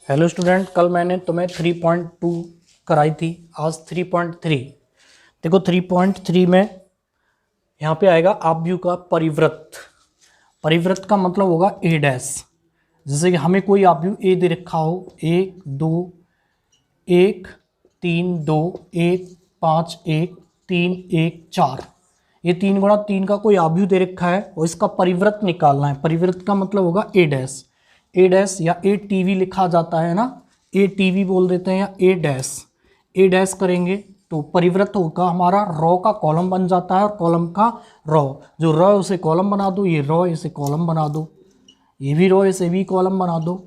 Hello student, कल मैंने तुम्हें 3.2 कराई थी, आज 3.3। देखो 3.3 में यहाँ पे आएगा आव्यूह का परिवृत्त। परिवृत्त का मतलब होगा ए डैश। जैसे कि हमें कोई आव्यूह ए दे रखा हो, 1 2 1 3 2 1 5 1 3 1 4, ये 3 गुणा 3 का कोई आव्यूह दे रखा है और इसका परिवृत्त निकालना है। परिवृत्त का मतलब होगा ए डैश। ए डैश या ए टीवी लिखा जाता है ना, ए टीवी बोल देते हैं या ए डैश। ए डैश करेंगे तो परिवृत्त होगा हमारा रो का कॉलम बन जाता है और कॉलम का रो, जो रो है उसे कॉलम बना दो, ये रो इसे कॉलम बना दो, ये भी रो इसे भी कॉलम बना दो,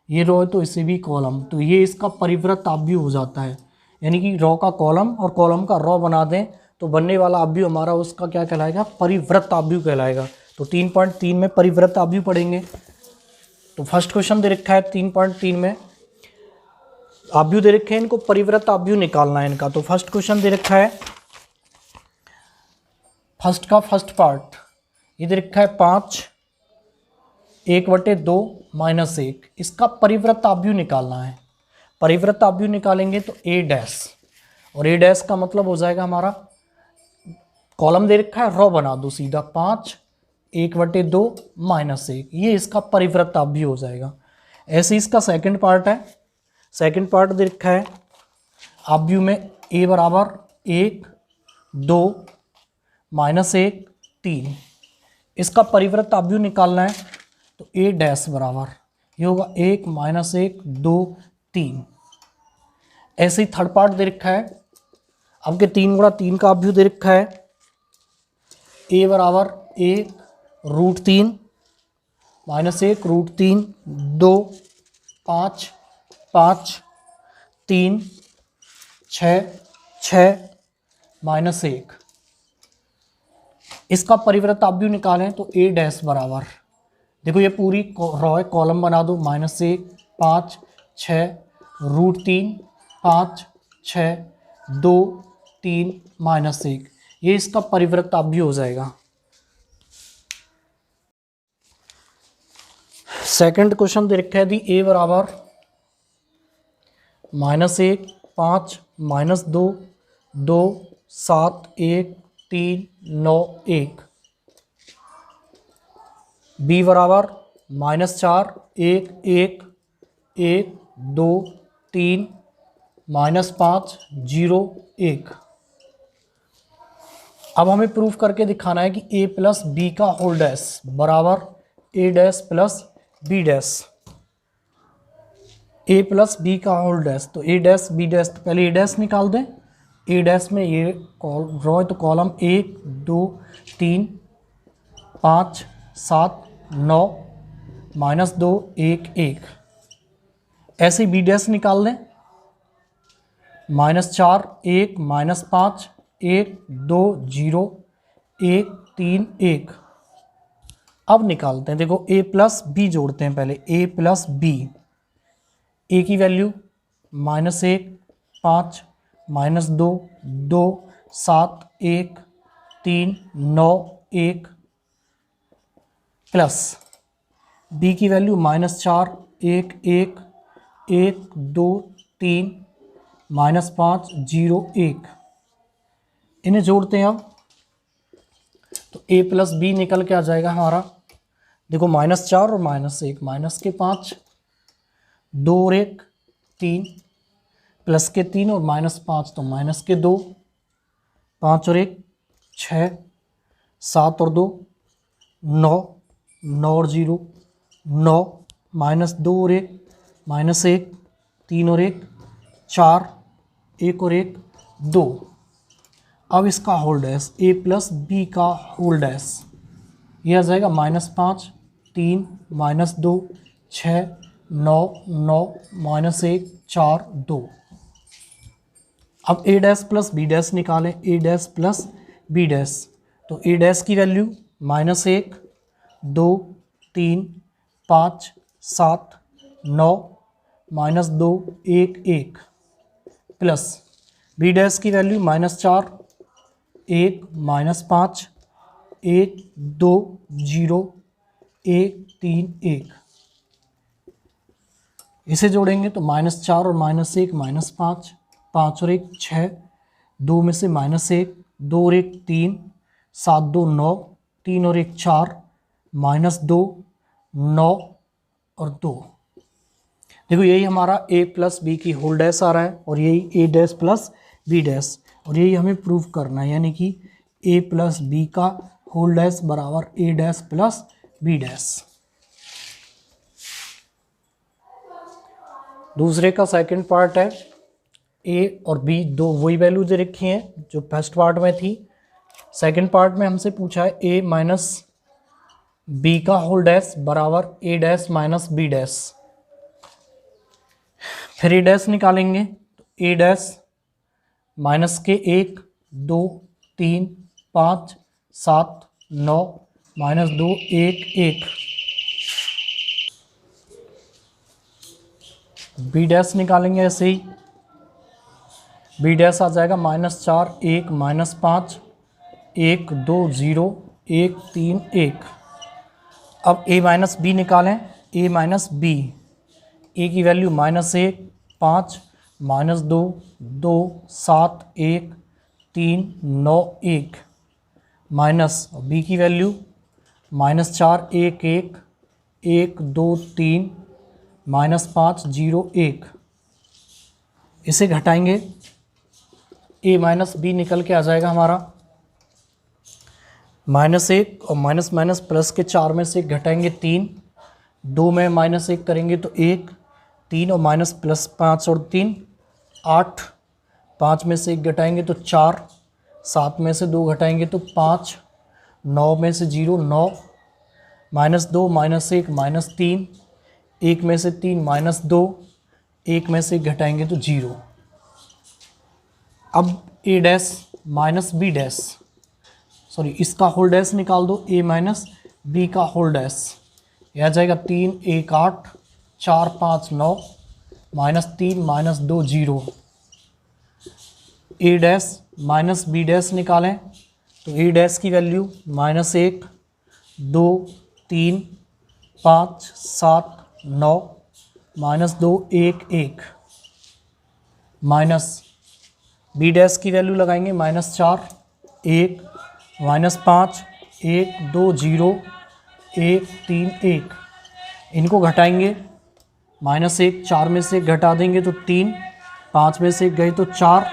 ये रो है तो इसे भी कॉलम, तो ये इसका परिवृत्त आव्यूह हो जाता है। यानी कि रो का कॉलम और कॉलम का रो बना दें तो बनने वाला आव्यूह हमारा उसका क्या कहलाएगा, परिवृत्त आव्यूह कहलाएगा। तो 3.3 में परिवृत्त आव्यूह पढ़ेंगे। तो फर्स्ट क्वेश्चन दे रखा है 3.3 में आव्यूह दे रखे हैं, इनको परिवृत्त आव्यूह निकालना है इनका। तो फर्स्ट क्वेश्चन दे रखा है, फर्स्ट का फर्स्ट पार्ट ये दे रखा है 5 1/2 -1, इसका परिवृत्त आव्यूह निकालना है। परिवृत्त आव्यूह निकालेंगे तो ए डैश, और ए डैश का मतलब हो जाएगा हमारा कॉलम दे रखा है रो बना दो सीधा, 5 1/2 -1, ये इसका परिवृत्त आव्यूह हो जाएगा। ऐसे इसका सेकंड पार्ट है, सेकंड पार्ट दे रखा है आव्यूह में ए बराबर 1 2 -1 3, इसका परिवृत्त आव्यूह निकालना है तो ए डैश बराबर ये होगा 1 -1 2 3। ऐसे ही थर्ड पार्ट दे रखा है, आपके 3 गुणा 3 का आव्यूह दे रखा है, ए बराबर 1 √3 -1 √3 2 5 5 3 6 6 -1, इसका परिवृत्त आव्यूह निकालें तो ए डैश बराबर, देखो ये पूरी रो है, कॉलम बना दो, -1 5 6 √3 5 6 2 3 -1, ये इसका परिवृत्त आव्यूह हो जाएगा। सेकंड क्वेश्चन दे रखा है दी ए बराबर -1 5 -2 2 7 1 3 9 1, बी बराबर -4 1 1 1 2 3 -5 0 1। अब हमें प्रूफ करके दिखाना है कि a प्लस बी का होल डैश बराबर a dash plus B dash, a plus B का होल डैश, तो a डैश बी डैश, तो पहले a डैश निकाल दें। a डैश में ये रो है तो कॉलम 1 2 3 5 7 9 -2 1 1। ऐसे ही बी डैश निकाल दें, -4 1 -5 1 2 0 1 3 1। अब निकालते हैं, देखो a प्लस बी जोड़ते हैं पहले, a प्लस बी, a की वैल्यू -1 5 -2 2 7 1 3 9 1 प्लस b की वैल्यू -4 1 1 1 2 3 -5 0 1, इन्हें जोड़ते हैं। अब तो a प्लस बी निकल के आ जाएगा हमारा, देखो -4 और -1, माइनस के 5 2 और 1 3, प्लस के 3 और -5 तो माइनस के 2, 5 और 1 6, 7 और 2 9, 9 और 0 9, -2 और 1 -1, 3 और 1 4, 1 और 1 2। अब इसका whole dash a plus B का होल डैश, यह आ जाएगा -5 3 -2 6 9 9 -1 4 2। अब a dash plus B dash निकालें, a dash plus B dash, तो a डैश की वैल्यू -1 2 3 5 7 9 -2 1 1 प्लस बी डैश की वैल्यू -4 1 -5 1 2 0 1 3 1। इसे जोड़ेंगे तो -4 और -1 -5, 5 और 1 6, 2 में से -1, 2 और 1 3, 7 2 9, 3 और 1 4, -2 9 और 2। देखो यही हमारा a प्लस बी की होल डैश आ रहा है और यही a dash plus b dash, और यही हमें प्रूव करना है, यानी कि a प्लस बी का होल डैश बराबर a dash plus b dash. दूसरे का सेकंड पार्ट है, a और b दो वही वैल्यू दे रखी हैं जो फर्स्ट पार्ट में थी। सेकंड पार्ट में हमसे पूछा है a माइनस बी का होल डैश बराबर a dash minus b dash. फिर a डैश निकालेंगे तो a डैश माइनस के 1 2 3 5 7 9 -2 1 1। बी डैश निकालेंगे ऐसे ही, बी डैश आ जाएगा -4 1 -5 1 2 0 1 3 1। अब a माइनस बी निकालें, a माइनस बी, ए की वैल्यू -1 5 -2 2 7 1 3 9 1 माइनस बी की वैल्यू -4 1 1 1 2 3 -5 0 1। इसे घटाएंगे, a माइनस बी निकल के आ जाएगा हमारा -1 और माइनस माइनस प्लस के 4 में से घटाएंगे 3, 2 में -1 करेंगे तो 1, 3 और माइनस प्लस 5 और 3 8, 5 में से 1 घटाएंगे तो 4, 7 में से 2 घटाएंगे तो 5, 9 में से 0 9, -2 -1 -3, 1 में से 3 -2, 1 में से घटाएंगे तो 0। अब a dash minus B dash, sorry इसका होल डैश निकाल दो, a माइनस बी का होल डैश, यह आ जाएगा 3 1 8 4 5 9 -3 -2 0। a dash minus B dash निकालें तो a डैश की वैल्यू -1 2 3 5 7 9 -2 1 1 माइनस बी डैश की वैल्यू लगाएंगे -4 1 -5 1 2 0 1 3 1। इनको घटाएंगे, -1 4 में से घटा देंगे तो 3, 5 में से गए तो 4,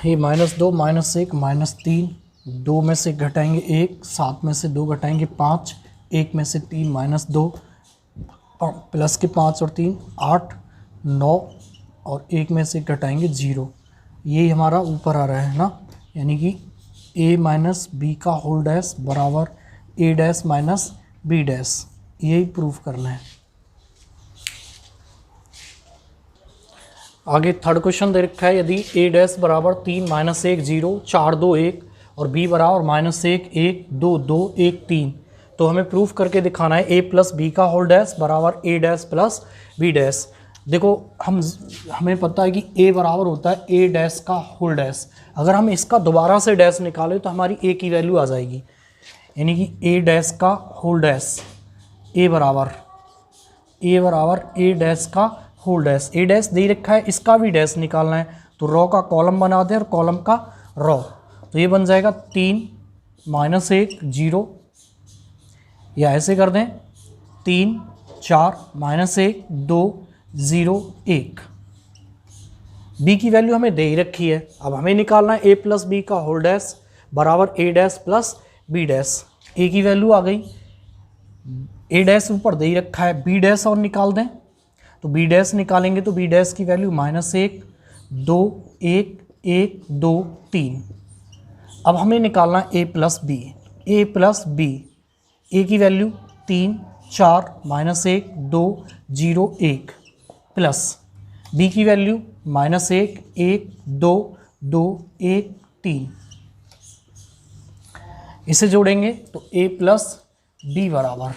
ये -2 -1 -3, 2 में से घटाएंगे 1, 7 में से 2 घटाएंगे 5, 1 में से 3 -2, प्लस के 5 और 3 8 9 और 1 में से घटाएंगे 0। ये हमारा ऊपर आ रहा है ना, यानी कि a माइनस बी का होल डैश बराबर a dash minus B dash, यही प्रूफ करना है। आगे थर्ड क्वेश्चन दे रखा है, यदि a डैश बराबर 3 -1 0 4 2 1 और b बराबर -1 1 2 2 1 3, तो हमें प्रूफ करके दिखाना है a प्लस बी का होल डैश बराबर a dash plus B dash. देखो हमें पता है कि a बराबर होता है a डैश का होल डैश, अगर हम इसका दोबारा से डैश निकालें तो हमारी a की वैल्यू आ जाएगी, यानी कि a डैश का होल डैश a बराबर a डैश का होल डैश, a डैश दे रखा है, इसका भी डैश निकालना है तो रो का कॉलम बना दें और कॉलम का रो, तो ये बन जाएगा 3 -1 0, या ऐसे कर दें 3 4 -1 2 0 1। b की वैल्यू हमें दे ही रखी है, अब हमें निकालना है a प्लस बी का होल डैश बराबर a dash plus B dash. a की वैल्यू आ गई, a डैश ऊपर दे ही रखा है, b डैश और निकाल दें तो b डैश निकालेंगे तो b डैश की वैल्यू -1 2 1 1 2 3। अब हमें निकालना है a प्लस बी, a की वैल्यू 3 4 -1 2 0 1 प्लस b की वैल्यू -1 1 2 2 1 3। इसे जोड़ेंगे तो a प्लस बी बराबर,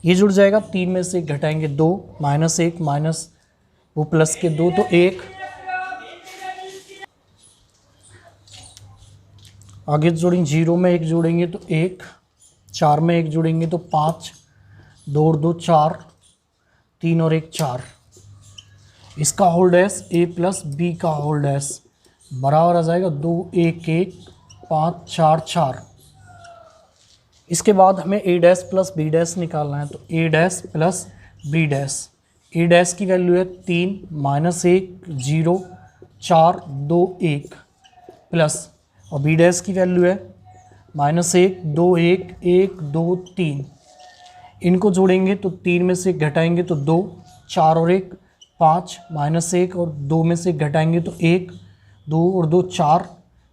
ये जुड़ जाएगा, 3 में से घटाएंगे 2 -1 माइनस वो प्लस के 2 तो 1, आगे जोड़ेंगे 0 में 1 जोड़ेंगे तो 1 4 में 1 जोड़ेंगे तो 5, 2 और 2 4, 3 और 1 4। इसका whole dash a plus B का होल डैश बराबर आ जाएगा 2 1 1 5 4 4। इसके बाद हमें a dash plus b dash निकालना है, तो a dash plus b dash. a dash की वैल्यू है 3 माइनस 1 0 4 2 1 प्लस, और b डैश की वैल्यू है माइनस 1 2 1 1 2 3। इनको जोड़ेंगे तो 3 में से घटाएंगे तो 2, 4 और 1 5, माइनस 1 और 2 में से घटाएंगे तो 1, 2 और 2 4,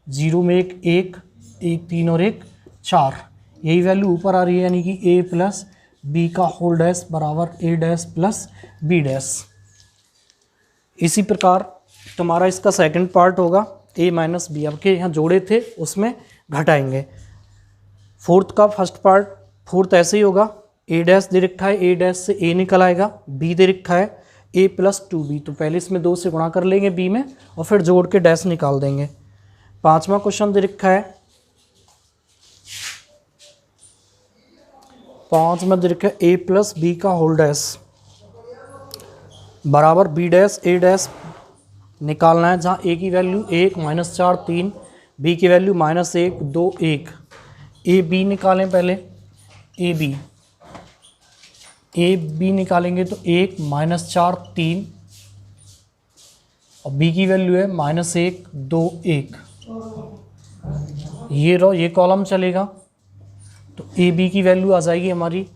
0 में 1 1 1 3 और 1 4। यही वैल्यू ऊपर आ रही है, यानी कि a प्लस बी का होल डैश बराबर a dash plus b dash. इसी प्रकार तुम्हारा इसका सेकंड पार्ट होगा a माइनस बी। अब के यहाँ जोड़े थे उसमें घटाएंगे। फोर्थ का फर्स्ट पार्ट, फोर्थ ऐसे ही होगा, a डैश दे रखा है, a डैश से a निकल आएगा, b दे रखा है a प्लस 2b, तो पहले इसमें 2 से गुणा कर लेंगे b में और फिर जोड़ के डैश निकाल देंगे। पांचवा क्वेश्चन दे रखा है, 5 में दे रखा है a प्लस बी का होल डैश बराबर b डैश a डैश निकालना है, जहाँ a की वैल्यू 1 माइनस 4 3, b की वैल्यू माइनस 1 2 1। a b निकालें पहले, ए बी निकालेंगे तो 1 माइनस 4 3, और b की वैल्यू है माइनस 1 2 1। ये रो ये कॉलम चलेगा, तो ए बी की वैल्यू आ जाएगी हमारी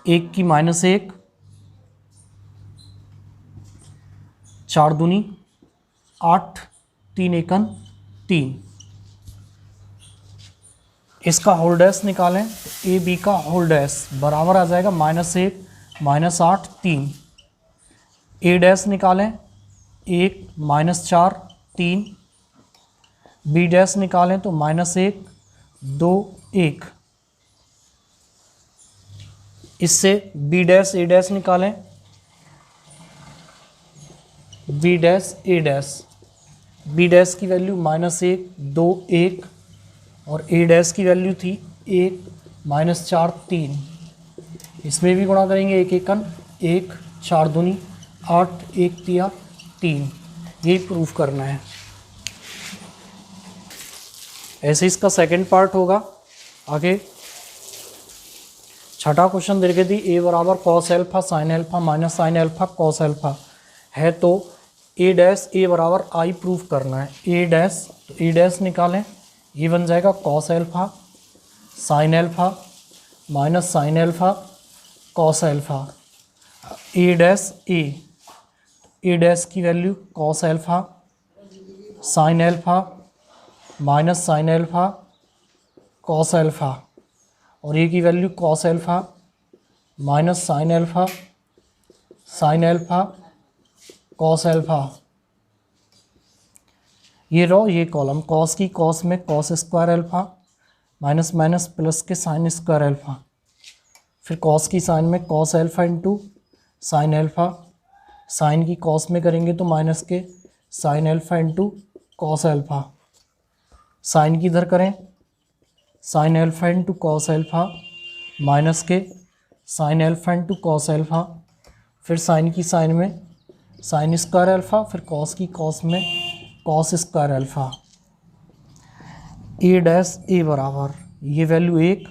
1 की माइनस 1, 4 दूनी 8, 3 एकन 3। इसका होल डैश निकालें तो ए बी का होल डैश बराबर आ जाएगा माइनस 1 माइनस 8 3। ए डैश निकालें 1 माइनस 4 3, बी डैश निकालें तो माइनस 1 2 1। इससे बी डैश ए डैश निकालें, B dash A dash, B dash की वैल्यू माइनस 1 2 1, और ए डैश की वैल्यू थी 1 माइनस 4 3। इसमें भी गुणा करेंगे 1 एकन 1, 4 दूनी 8 1 तिया 3। यही प्रूफ करना है। ऐसे इसका सेकंड पार्ट होगा। आगे छठा क्वेश्चन दे दी, ए बराबर cos alpha sine alpha minus sine alpha cos alpha है, तो ए डैश ए बराबर आई प्रूफ करना है। ए डैश, तो ए डैश निकालें, ये बन जाएगा cos alpha sine alpha minus sine alpha cos alpha. A dash A dash की value cos alpha sine alpha minus sine alpha cos alpha, और ए की value cos alpha minus sine alpha cos alpha. ये row ये column, cos की cos में cos square alpha minus minus plus के sine square alpha, फिर cos की sine में cos alpha into sine alpha, sine की कॉस में करेंगे तो माइनस के sine alpha into cos alpha, sine की इधर करें sine alpha into cos alpha minus के sine alpha into cos alpha, फिर साइन की साइन में साइन स्क्वायर एल्फा, फिर कॉस की कॉस में cos square alpha. A dash A बराबर ये वैल्यू 1,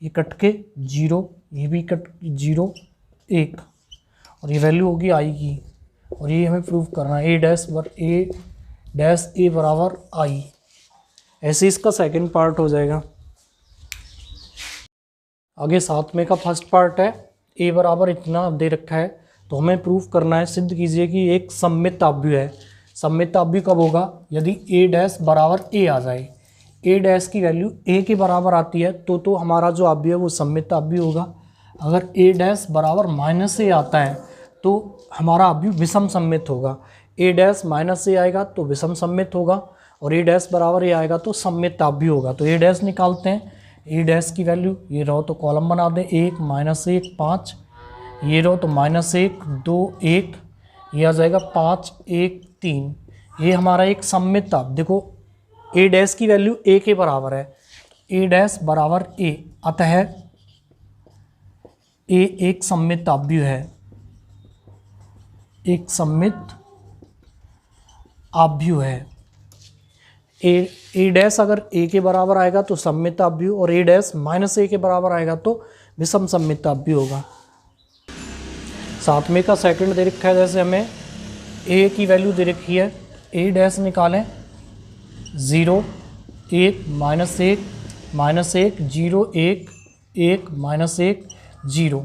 ये कट के 0, ये भी कट 0 1, और ये वैल्यू होगी आई की, और ये हमें प्रूफ करना है। ए डैश ए बराबर आई। ऐसे इसका सेकंड पार्ट हो जाएगा। आगे 7वें का फर्स्ट पार्ट है, ए बराबर इतना दे रखा है, तो हमें प्रूफ करना है, सिद्ध कीजिए कि एक सममित अव्यय है। सममित अव्यय कब होगा? यदि ए डैश बराबर ए आ जाए, ए डैश की वैल्यू ए के बराबर आती है तो हमारा जो अव्यय है वो सममित अव्यय होगा। अगर ए डैश बराबर माइनस ए आता है तो हमारा अव्यय विषम सममित होगा। ए डैश माइनस ए आएगा तो विषम सममित होगा, और ए डैश बराबर ए आएगा तो सममित अव्यय होगा। तो ए डैश निकालते हैं। ए डैश की वैल्यू ये रहो तो कॉलम बना दें, 1 माइनस 1 5, ये रहो तो माइनस 1 2 1, ये आ जाएगा 5 1 3। ये हमारा एक सममित अव्यय, देखो ए डैश की वैल्यू ए के बराबर है, ए डैश बराबर ए, अतः ए एक सममित अवयव है, एक सममित अवयव है। ए डैश अगर ए के बराबर आएगा तो सममित अवयव, और ए डैश माइनस ए के बराबर आएगा तो विषम सममित अवयव होगा। सातवें का सेकंड दे रखा है, जैसे हमें ए की वैल्यू दे रखी है, ए डैश निकालें 0 1 -1 -1 0 1 1 -1 0।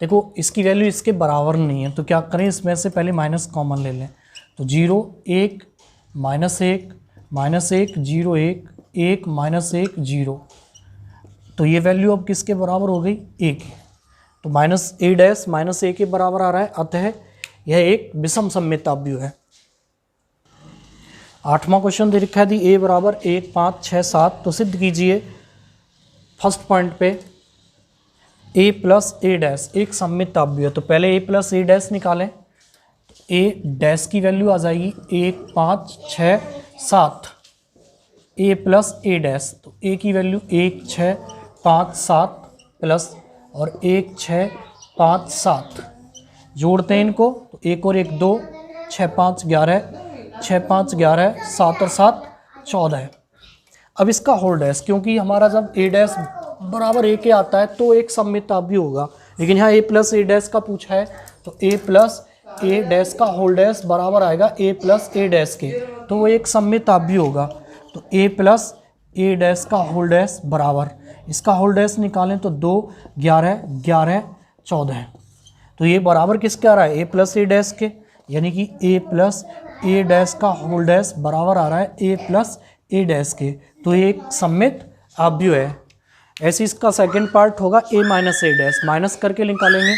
देखो इसकी वैल्यू इसके बराबर नहीं है, तो क्या करें, इसमें से पहले माइनस कॉमन ले लें। तो 0 1 -1 -1 0 1 1 -1 0, तो ये वैल्यू अब किसके बराबर हो गई, ए की। तो माइनस ए डैश माइनस ए के बराबर आ रहा है, अतः यह एक विषम सममित अवयव है। आठवां क्वेश्चन दे रखा है, दी ए बराबर 1 5 6 7, तो सिद्ध कीजिए फर्स्ट पॉइंट पे ए प्लस ए डैश एक सममित अवयव है। तो पहले ए प्लस ए डैश निकालें, ए डैश की वैल्यू आ जाएगी 1 5 6 7, ए प्लस ए डैश, तो ए की वैल्यू 1 6 5 7 प्लस और 1 6 5 7, जोड़ते हैं इनको, तो 1 और 1 2 6 5 11 6 5 11 7 और 7 14। अब इसका होल डैश, क्योंकि हमारा जब ए डैश बराबर ए के आता है तो एक सममित अवयव होगा, लेकिन यहाँ ए प्लस ए डैश का पूछा है, तो ए प्लस ए डैश का होल डैश बराबर आएगा ए प्लस ए डैश के, तो वो एक सममित अवयव होगा। तो ए प्लस ए डैश का होल डैश बराबर, इसका होल डैश निकालें तो 2 11 11 14, तो ये बराबर किसके आ रहा है, ए प्लस ए डैश के, यानी कि ए प्लस ए डैश का होल डैश बराबर आ रहा है ए प्लस ए डैश के, तो ये एक सममित अवयव है। ऐसे इसका सेकंड पार्ट होगा ए माइनस ए डैश, माइनस करके निकालेंगे